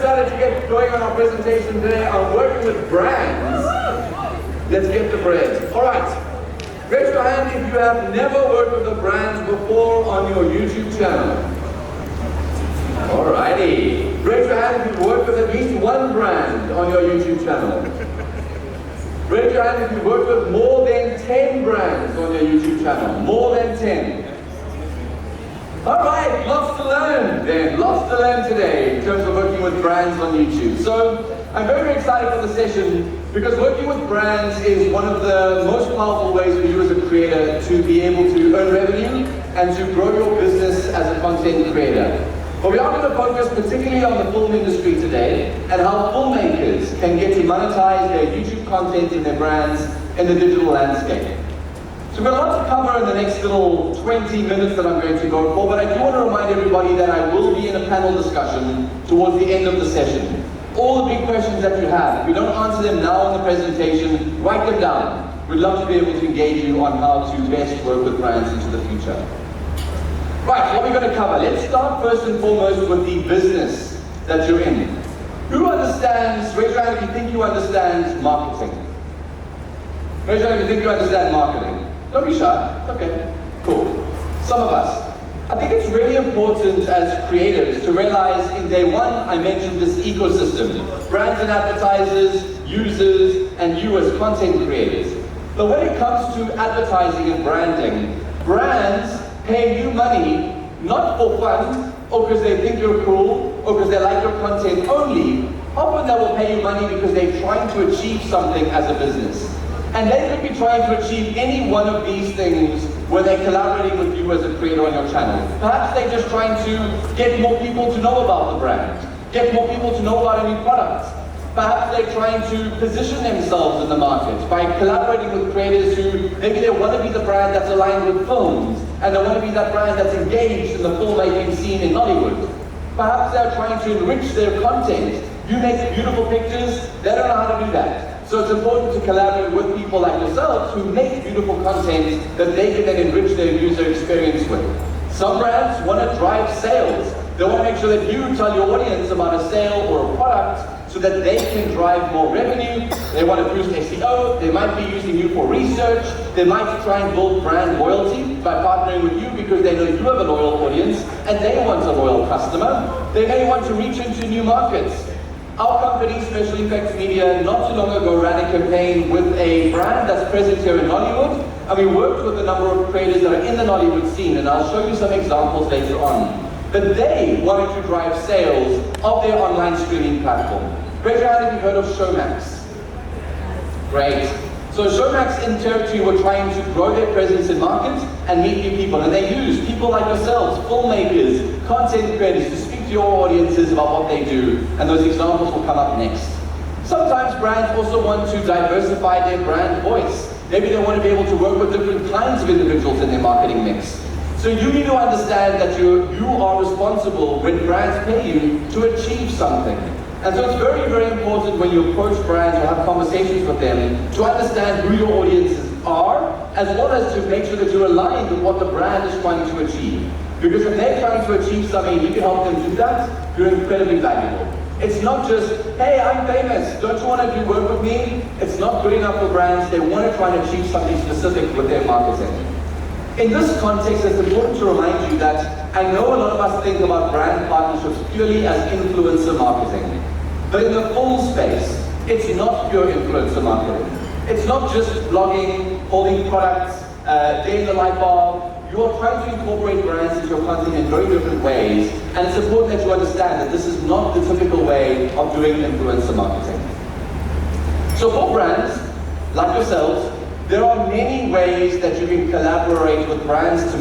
excited to get going on our presentation today on working with brands. Let's get the bread. All right. Raise your hand if you have never worked with a brand before on your YouTube channel. Alrighty. Raise your hand if you've worked with at least one brand on your YouTube channel. Raise your hand if you've worked with more than 10 brands on your YouTube channel. More than 10. Alright, lots to learn then. Lots to learn today in terms of working with brands on YouTube. So, I'm very, very excited for the session because working with brands is one of the most powerful ways for you as a creator to be able to earn revenue and to grow your business as a content creator. But we are going to focus particularly on the film industry today and how filmmakers can get to monetize their YouTube content and their brands in the digital landscape. So we've got a lot to cover in the next little 20 minutes that I'm going to go for, but I do want to remind everybody that I will be in a panel discussion towards the end of the session. All the big questions that you have, if you don't answer them now in the presentation, write them down. We'd love to be able to engage you on how to best work with brands into the future. Right, what are we going to cover? Let's start first and foremost with the business that you're in. Who understands, raise your hand if you think you understand marketing. Raise your hand if you think you understand marketing. Don't be shy. Okay, cool. Some of us. I think it's really important as creators to realize in day one, I mentioned this ecosystem. Brands and advertisers, users, and you as content creators. But when it comes to advertising and branding, brands pay you money not for fun, or because they think you're cool, or because they like your content only. Often they will pay you money because they're trying to achieve something as a business. And they could be trying to achieve any one of these things where they're collaborating with you as a creator on your channel. Perhaps they're just trying to get more people to know about the brand, get more people to know about a new product. Perhaps they're trying to position themselves in the market by collaborating with creators who maybe they want to be the brand that's aligned with films, and they want to be that brand that's engaged in the filmmaking scene in Hollywood. Perhaps they're trying to enrich their content. You make beautiful pictures, they don't know how to do that. So it's important to collaborate with people like yourselves who make beautiful content that they can then enrich their user experience with. Some brands want to drive sales. They want to make sure that you tell your audience about a sale or a product so that they can drive more revenue. They want to boost SEO. They might be using you for research. They might try and build brand loyalty by partnering with you because they know you have a loyal audience and they want a loyal customer. They may want to reach into new markets. Our company, Special Effects Media, not too long ago ran a campaign with a brand that's present here in Hollywood, and we worked with a number of creators that are in the Hollywood scene, and I'll show you some examples later on. But they wanted to drive sales of their online streaming platform. Raise your hand if you've heard of Showmax. Great. So Showmax in territory were trying to grow their presence in markets and meet new people, and they used people like yourselves, filmmakers, content creators, to speak to your audiences about what they do, and those examples will come up next. Sometimes brands also want to diversify their brand voice. Maybe they want to be able to work with different kinds of individuals in their marketing mix. So you need to understand that you are responsible when brands pay you to achieve something. And so it's very, very important when you approach brands or have conversations with them to understand who your audiences are, as well as to make sure that you're aligned with what the brand is trying to achieve. Because if they're trying to achieve something and you can help them do that, you're incredibly valuable. It's not just, hey, I'm famous, don't you want to do work with me? It's not good enough for brands. They want to try and achieve something specific with their marketing. In this context, it's important to remind you that I know a lot of us think about brand partnerships purely as influencer marketing. But in the full space, it's not pure influencer marketing. It's not just blogging, holding products, day in the life of. You are trying to incorporate brands into your content in very different ways, and it's important that you understand that this is not the typical way of doing influencer marketing. So for brands, like yourselves, there are many ways that you can collaborate with brands to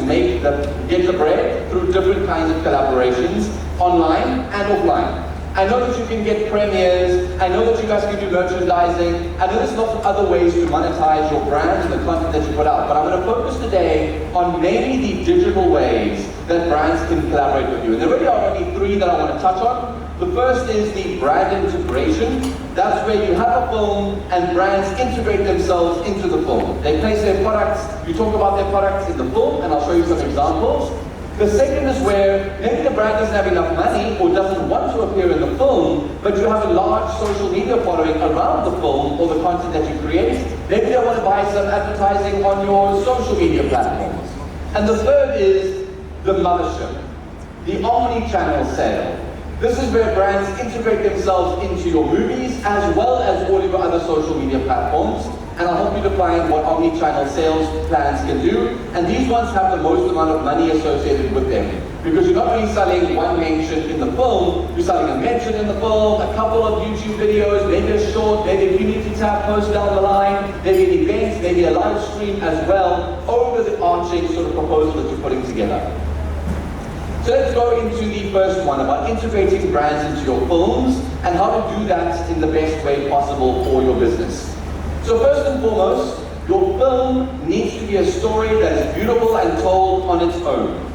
get the bread through different kinds of collaborations, online and offline. I know that you can get premieres, I know that you guys can do merchandising, I know there's lots of other ways to monetize your brand and the content that you put out, but I'm going to focus today on mainly the digital ways that brands can collaborate with you. And there really are only three that I want to touch on. The first is the brand integration. That's where you have a film and brands integrate themselves into the film. They place their products, you talk about their products in the film, and I'll show you some examples. The second is where maybe the brand doesn't have enough money or doesn't want to appear in the film, but you have a large social media following around the film or the content that you create. Maybe they want to buy some advertising on your social media platforms. And the third is the mothership, the omni-channel sale. This is where brands integrate themselves into your movies as well as all of your other social media platforms. And I'll help you define what omni-channel sales plans can do. And these ones have the most amount of money associated with them. Because you're not really selling one mention in the film, you're selling a mention in the film, a couple of YouTube videos, maybe a short, maybe a community tab post down the line, maybe an event, maybe a live stream as well, over the arching sort of proposal that you're putting together. So let's go into the first one about integrating brands into your films and how to do that in the best way possible for your business. So first and foremost, your film needs to be a story that is beautiful and told on its own.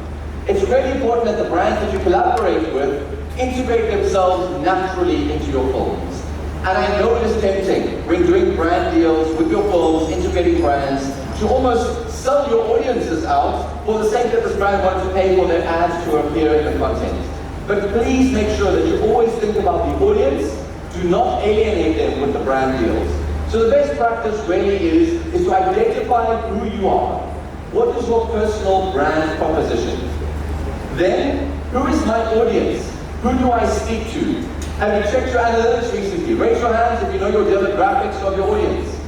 It's really important that the brands that you collaborate with integrate themselves naturally into your films. And I know it is tempting when doing brand deals with your films, integrating brands, to almost sell your audiences out for the sake that this brand wants to pay for their ads to appear in the content. But please make sure that you always think about the audience. Do not alienate them with the brand deals. So the best practice really is to identify who you are. What is your personal brand proposition? Then, who is my audience? Who do I speak to? Have you checked your analytics recently? Raise your hands if you know your demographics of your audience.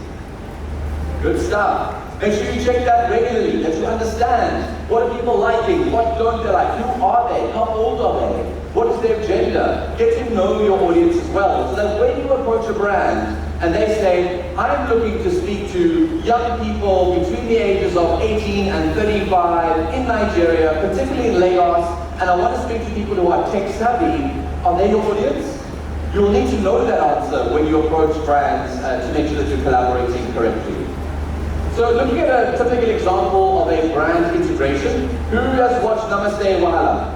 Good stuff. Make sure you check that regularly, that you understand what are people liking, what don't they like, who are they, how old are they, what is their gender. Get to know your audience as well, so that when you approach a brand and they say, I'm looking to speak to young people between the ages of 18 and 35 in Nigeria, particularly in Lagos, and I want to speak to people who are tech savvy, are they your audience? You'll need to know that answer when you approach brands to make sure that you're collaborating correctly. So looking at a typical example of a brand integration, who has watched Namaste Wahala?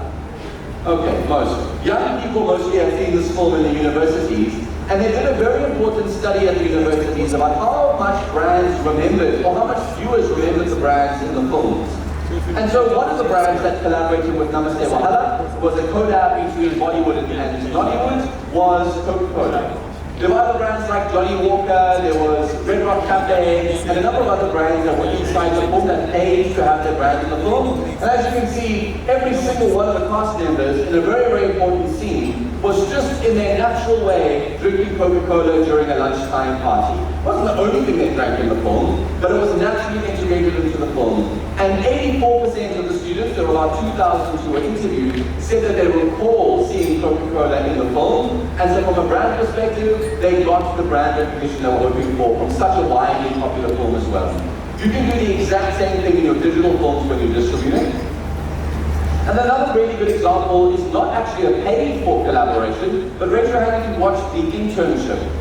Okay, most. Young people mostly have seen this film in the universities, and they did a very important study at the universities about how much brands remembered, or how much viewers remembered the brands in the films. And so one of the brands that collaborated with Namaste Wahala was a collab between Bollywood and Nollywood, was Coca-Cola. There were other brands like Johnny Walker, there was Red Rock Cafe, and a number of other brands that were inside the film that paid to have their brand in the film. And as you can see, every single one of the cast members in a very, very important scene was just in their natural way drinking Coca-Cola during a lunchtime party. It wasn't the only thing they drank in the film, but it was naturally integrated into the film. And 84% of the students, there were about 2,000 who were interviewed, said that they recall seeing Coca-Cola in the film. And so from a brand perspective, they got the brand recognition they were hoping for from such a widely popular film as well. You can do the exact same thing in your digital films when you're distributing. And another really good example is not actually a paid for collaboration, but raise your hand if you watched The Internship.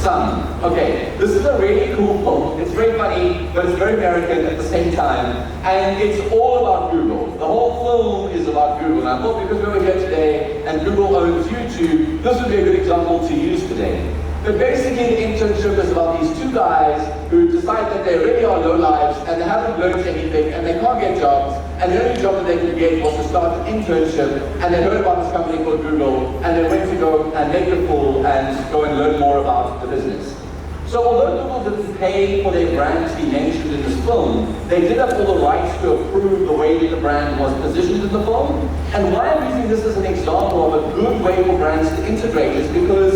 Some. Okay, this is a really cool film. It's very funny, but it's very American at the same time. And it's all about Google. The whole film is about Google. And I thought because we were here today and Google owns YouTube, this would be a good example to use today. But basically the internship is about these two guys who decide that they really are low lives and they haven't learned anything and they can't get jobs, and the only job that they could get was to start an internship, and they heard about this company called Google and they went to go and make a call and go and learn more about the business. So although Google didn't pay for their brand to be mentioned in this film, they did have all the rights to approve the way that the brand was positioned in the film. And why I'm using this as an example of a good way for brands to integrate is because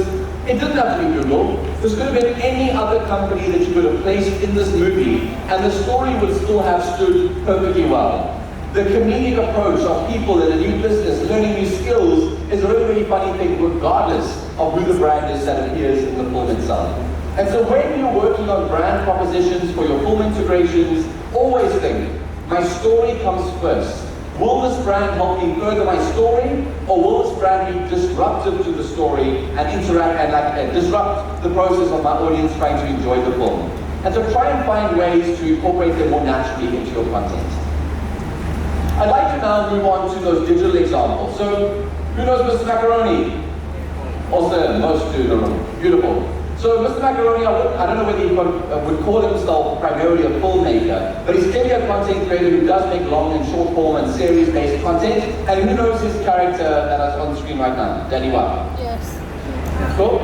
it didn't have to be Google. This could have been any other company that you could have placed in this movie, and the story would still have stood perfectly well. The comedic approach of people in a new business, learning new skills, is a really, really funny thing regardless of who the brand is that appears in the film itself. And so when you're working on brand propositions for your film integrations, always think, my story comes first. Will this brand help me further my story, or will this brand be disruptive to the story and interact and disrupt the process of my audience trying to enjoy the film? And so try and find ways to incorporate them more naturally into your content. I'd like to now move on to those digital examples. So, who knows Mr. Macaroni? Awesome, most do in the room. Beautiful. So Mr. Macaroni, I don't know whether he would call himself primarily a filmmaker, but he's clearly a content creator who does make long and short form and series-based content. And who knows his character that is on the screen right now? Danny White. Yes. Cool?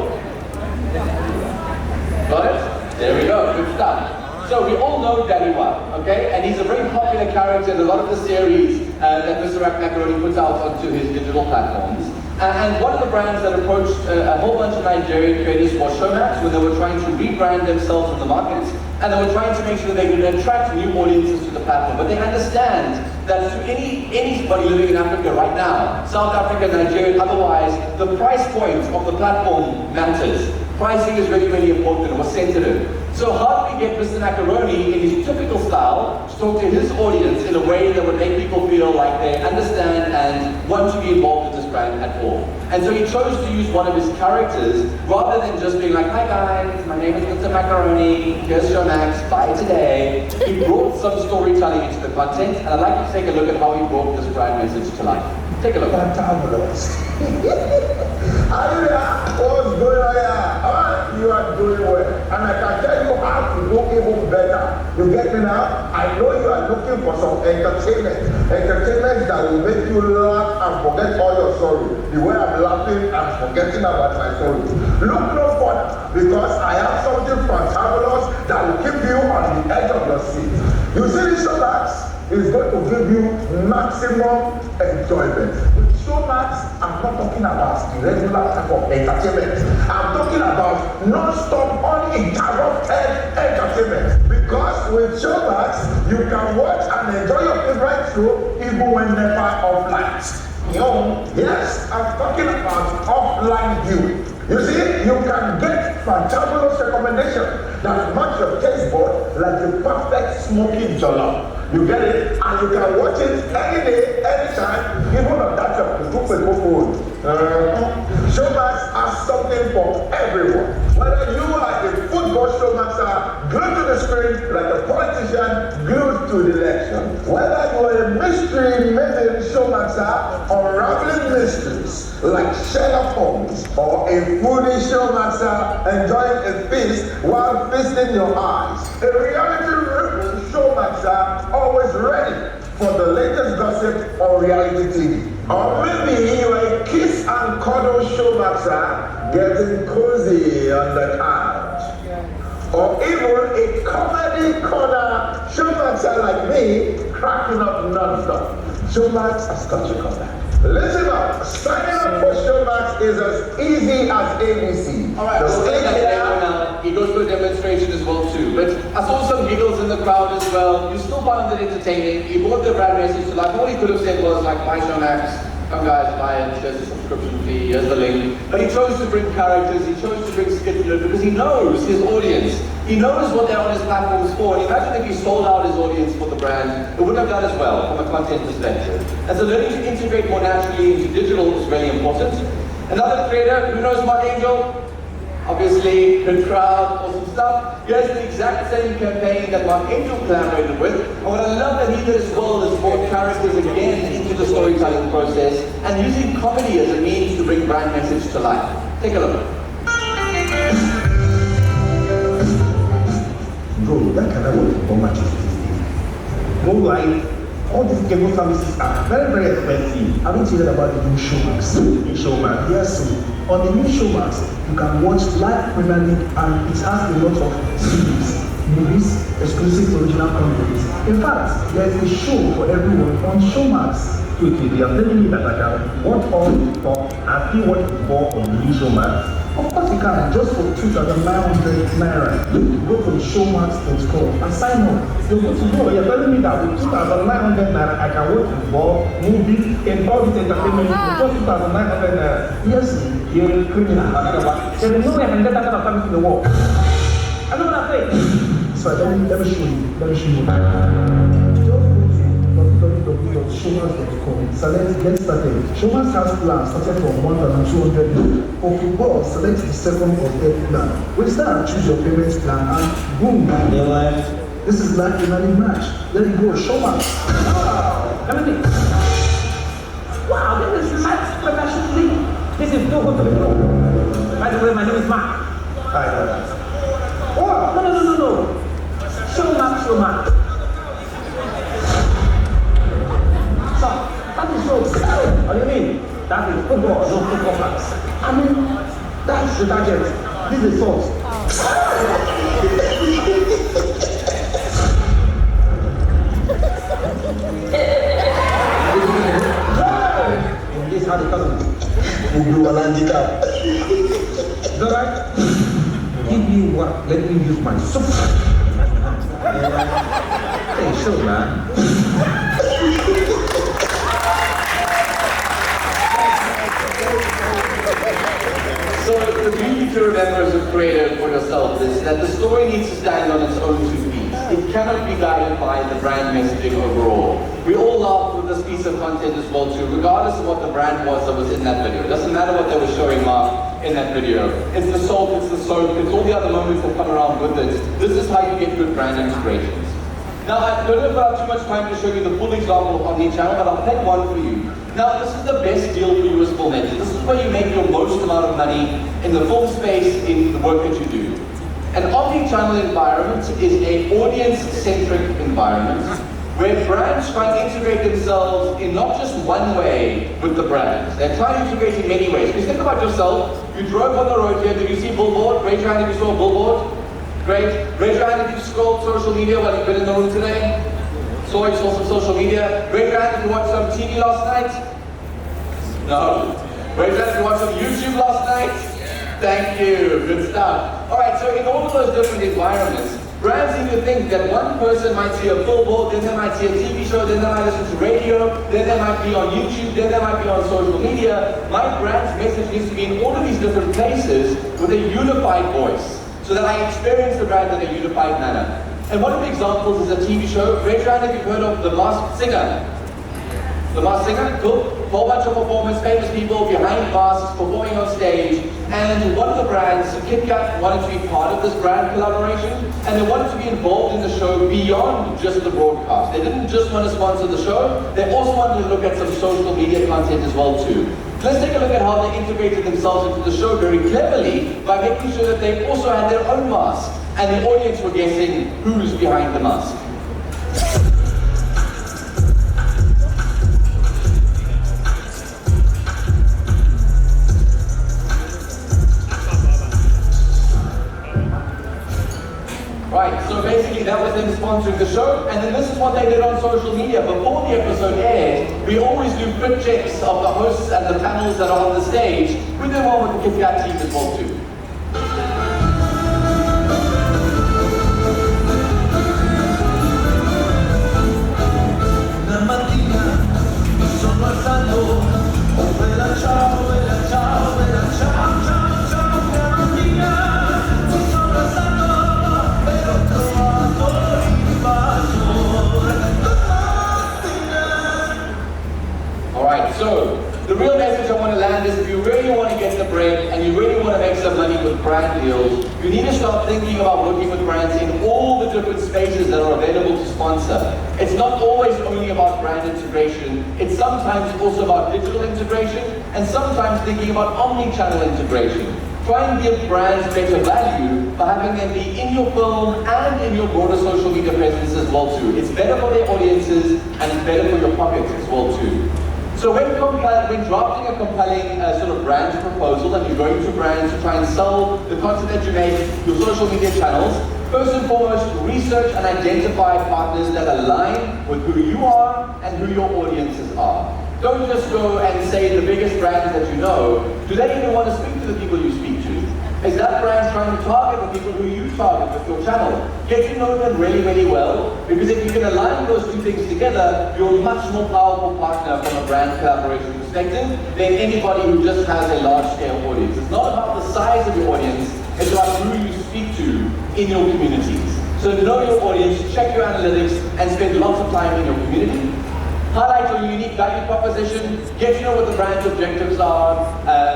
Got it? There we go, good stuff. So we all know Danny White, okay? And he's a very popular character in a lot of the series that Mr. Macaroni puts out onto his digital platforms. And one of the brands that approached a whole bunch of Nigerian creators was Showmax when they were trying to rebrand themselves in the market, and they were trying to make sure they could attract new audiences to the platform. But they understand that to anybody living in Africa right now, South Africa, Nigeria, otherwise, the price point of the platform matters. Pricing is really, really important and was sensitive. So how do we get Mr. Macaroni in his typical style to talk to his audience in a way that would make people feel like they understand and want to be involved with this brand at all? And so he chose to use one of his characters rather than just being like, hi guys, my name is Mr. Macaroni, here's Showmax, bye today. He brought some storytelling into the content, and I'd like you to take a look at how he brought this brand message to life. Take a look. Fantabulous. What's going on here? You are doing well. And I can tell you how to do even better. You get me now? I know you are looking for some entertainment. Entertainment that will make you laugh and forget all your sorrow. The way I'm laughing and forgetting about my sorrow. Look no further, because I have something fantabulous that will keep you on the edge of your seat. You see this Showmax is going to give you maximum enjoyment. With Showmax, I'm not talking about the regular type of entertainment. I'm talking about non-stop, uninterrupted entertainment. Because with Showmax, you can watch and enjoy your favorite show even when never offline. Yes, I'm talking about offline viewing. You see, you can get fantabulous recommendation that match your taste bud like the perfect smoky jollof. You get it, and you can watch it any day, anytime, even on that your phone. Showmax has something for everyone. Whether you are a football Showmaxer, glued to the screen like a politician, glued to the election. Whether you are a mystery-making Showmaxer, unraveling mysteries like Sherlock Holmes, or a foodie Showmaxer enjoying a feast while feasting your eyes. A reality-driven Showmaxer always ready for the latest gossip on reality TV. Or maybe you're a kiss and cuddle Showmaxer getting cozy on the couch. Or even a comedy corner Showmaxer like me cracking up non-stop. Showmax has got you covered. Listen up, signing up for Showmax is as easy as ABC. Alright, well, he goes through a demonstration as well too. But I saw some giggles in the crowd as well. You still found it entertaining. He brought the brand message to life. All he could have said was like, buy Showmax, come guys, buy it, here's the subscription fee, here's the link. But he chose to bring characters, he chose to bring skits in it because he knows his audience. He knows what they're on his platforms for. And imagine if he sold out his audience for the brand, it wouldn't have done as well from a content perspective. And so learning to integrate more naturally into digital is really important. Another creator, who knows Mark Angel? Obviously, good crowd, awesome stuff. Here's the exact same campaign that Mark Angel collaborated with. And what I love that he did as well is brought characters again into the storytelling process and using comedy as a means to bring brand message to life. Take a look. Bro, that cannot work for much. No lie. All these cable services are very, very expensive. Haven't you heard about the new Showmax? Showmax, yes. On the new Showmax, you can watch live Premier League and it has a lot of series, movies, exclusive original content. In fact, there is a show for everyone on Showmax. So if you are telling me that I can watch all the talk and still watch football on the new Showmax, of course you can, just for 2,900 naira. Go to showmax.com and sign up. You're good to go. You're telling me that with 2,900 naira, I can watch football, movies, and all this entertainment with just 2,900 naira. Yes, you're a criminal. There is no way I can get that kind of service in the world. I know what I'm saying. So let me show you. Let me show you. www.showmax.com. Select Get Started. Showmax has plans started from 1,200. For football, select the second or third plan. Register and choose your payment plan and boom, your life. This is like a running match. Let it go. Showmax. Wow. Everything. Wow, this is Max Premiership League. This is no good to the floor. By the way, my name is Mark. I know that. Oh, no. Show Mark. So, that is so. What do you mean? That is football, no football match. I mean, that's the target. This is false. This is how the cousin. You will land it up. Is that right? Give me what? Let me use my soup. Hey, sure, man. So the beauty to remember as a creator for yourself is that the story needs to stand on its own 2 feet. It cannot be guided by the brand messaging overall. We all laugh with this piece of content as well too, regardless of what the brand was that was in that video. It doesn't matter what they were showing Mark in that video. It's the salt, it's the soap, it's all the other moments that come around with it. This is how you get good brand integrations. Now, I don't have too much time to show you the full example of omni-channel, but I'll take one for you. Now, this is the best deal for you as full network. This is where you make your most amount of money in the full space in the work that you do. An omni-channel environment is an audience-centric environment where brands try and integrate themselves in not just one way with the brands. They're trying to integrate in many ways. Because think about yourself. You drove on the road here. Did you see a billboard? Raise your hand if you saw a billboard. Great. Raise your hand if you scrolled social media while you've been in the room today. You saw some social media. Raise your hand if you watched some TV last night. No. Raise your hand if you watched some YouTube last night. Thank you. Good stuff. All right, so in all of those different environments, brands seem to think that one person might see a billboard, then they might see a TV show, then they might listen to radio, then they might be on YouTube, then they might be on social media. My brand's message needs to be in all of these different places with a unified voice, so that I experience the brand in a unified manner. And one of the examples is a TV show. Raise your hand if you've heard of The Masked Singer. The Masked Singer, cool. A whole bunch of performers, famous people behind masks, performing on stage. And one of the brands, Kit Kat, wanted to be part of this brand collaboration, and they wanted to be involved in the show beyond just the broadcast. They didn't just want to sponsor the show, they also wanted to look at some social media content as well too. Let's take a look at how they integrated themselves into the show very cleverly by making sure that they also had their own mask, and the audience were guessing who's behind the mask. Right, so basically that was them sponsoring the show, and then this is what they did on social media. Before the episode aired, we always do quick checks of the hosts and the panels that are on the stage. We did one with the Kit Kat team as well too. So, the real message I want to land is if you really want to get the bread and you really want to make some money with brand deals, you need to start thinking about working with brands in all the different spaces that are available to sponsor. It's not always only about brand integration, it's sometimes also about digital integration and sometimes thinking about omni-channel integration. Try and give brands better value by having them be in your film and in your broader social media presence as well too. It's better for their audiences and it's better for your pockets as well too. So when drafting a compelling sort of brand proposal and you're going to brands to try and sell the content that you make, your social media channels, first and foremost, research and identify partners that align with who you are and who your audiences are. Don't just go and say the biggest brands that you know. Do they even want to speak to the people you speak to? Is that brand trying to target the people who you target with your channel? Get to know them really, really well, because if you can align those two things together, you're a much more powerful partner from a brand collaboration perspective than anybody who just has a large-scale audience. It's not about the size of your audience, it's about who you speak to in your communities. So know your audience, check your analytics, and spend lots of time in your community. Highlight your unique value proposition, get to know what the brand's objectives are,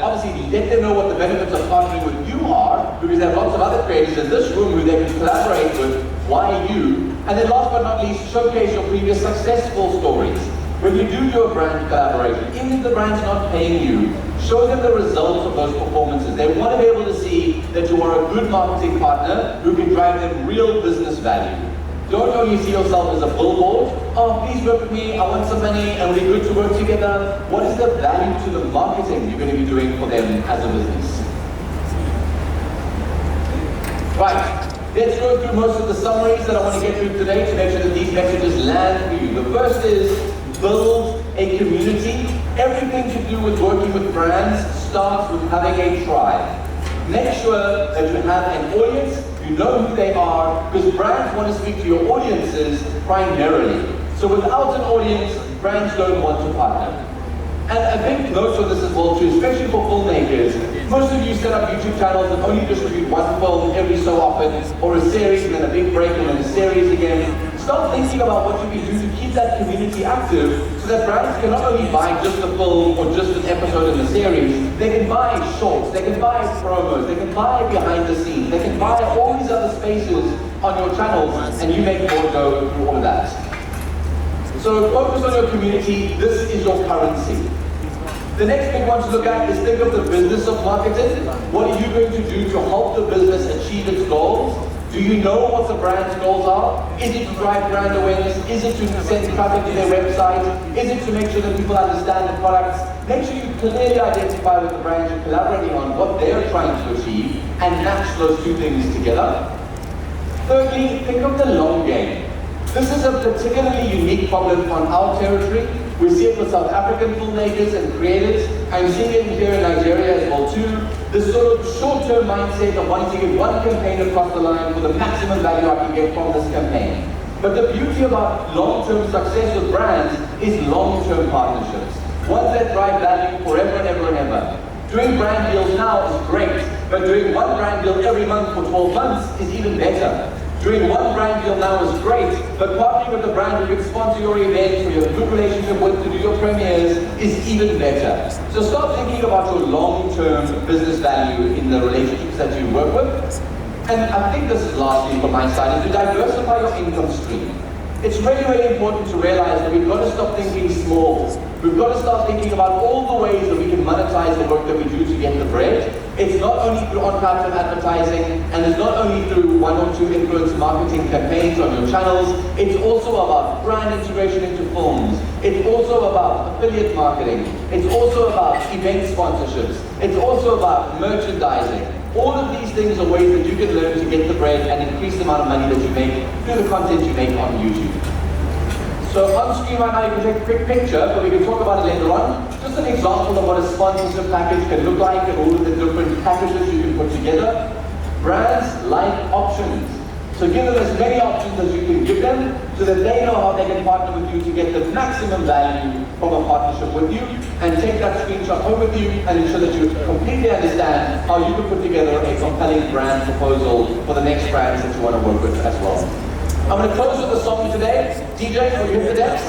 obviously let them know what the benefits of partnering with you are, because there are lots of other creators in this room who they can collaborate with. Why you? And then last but not least, showcase your previous successful stories. When you do your brand collaboration, even if the brand's not paying you, show them the results of those performances. They want to be able to see that you are a good marketing partner who can drive them real business value. Don't only see yourself as a billboard. Oh, please work with me, I want some money, and we're good to work together. What is the value to the marketing you're going to be doing for them as a business? Right. Let's go through most of the summaries that I want to get through today to make sure that these messages land for you. The first is build a community. Everything to do with working with brands starts with having a tribe. Make sure that you have an audience, you know who they are, because brands want to speak to your audiences primarily. So without an audience, brands don't want to partner. And a big note on this as well too, especially for filmmakers. Most of you set up YouTube channels and only distribute one film every so often, or a series and then a big break and then a series again. Start thinking about what you can do to keep that community active so that brands can not only buy just a film or just an episode in the series, they can buy shorts, they can buy promos, they can buy behind the scenes, they can buy all these other spaces on your channels, and you make more go through all of that. So focus on your community. This is your currency. The next big one to look at is think of the business of marketing. What are you going to do to help the business achieve its goals? Do you know what the brand's goals are? Is it to drive brand awareness? Is it to send traffic to their website? Is it to make sure that people understand the products? Make sure you clearly identify with the brand you're collaborating on what they're trying to achieve and match those two things together. Thirdly, think of the long game. This is a particularly unique problem on our territory. We see it with South African filmmakers and creators. I'm seeing it here in Nigeria as well too. This sort of short-term mindset of wanting to get one campaign across the line for the maximum value I can get from this campaign. But the beauty about long-term success with brands is long-term partnerships. Ones that drive value forever and ever and ever. Doing brand deals now is great, but doing one brand deal every month for 12 months is even better. Doing one brand deal now is great, but partnering with a brand who can sponsor your events or you have a good relationship with to do your premieres is even better. So start thinking about your long-term business value in the relationships that you work with. And I think this is lastly from my side, is to diversify your income stream. It's really, really important to realize that we've got to stop thinking small. We've got to start thinking about all the ways that we can monetize the work that we do to get the bread. It's not only through on-platform advertising, and it's not only through one or two influence marketing campaigns on your channels. It's also about brand integration into films. It's also about affiliate marketing. It's also about event sponsorships. It's also about merchandising. All of these things are ways that you can learn to get the bread and increase the amount of money that you make through the content you make on YouTube. So on screen right now you can take a quick picture, but we can talk about it later on. Just an example of what a sponsorship package can look like and all of the different packages you can put together. Brands like options. So give them as many options as you can give them so that they know how they can partner with you to get the maximum value from a partnership with you, and take that screenshot home with you and ensure that you completely understand how you can put together a compelling brand proposal for the next brands that you want to work with as well. I'm going to close with a song today. DJ, will you hit the deck?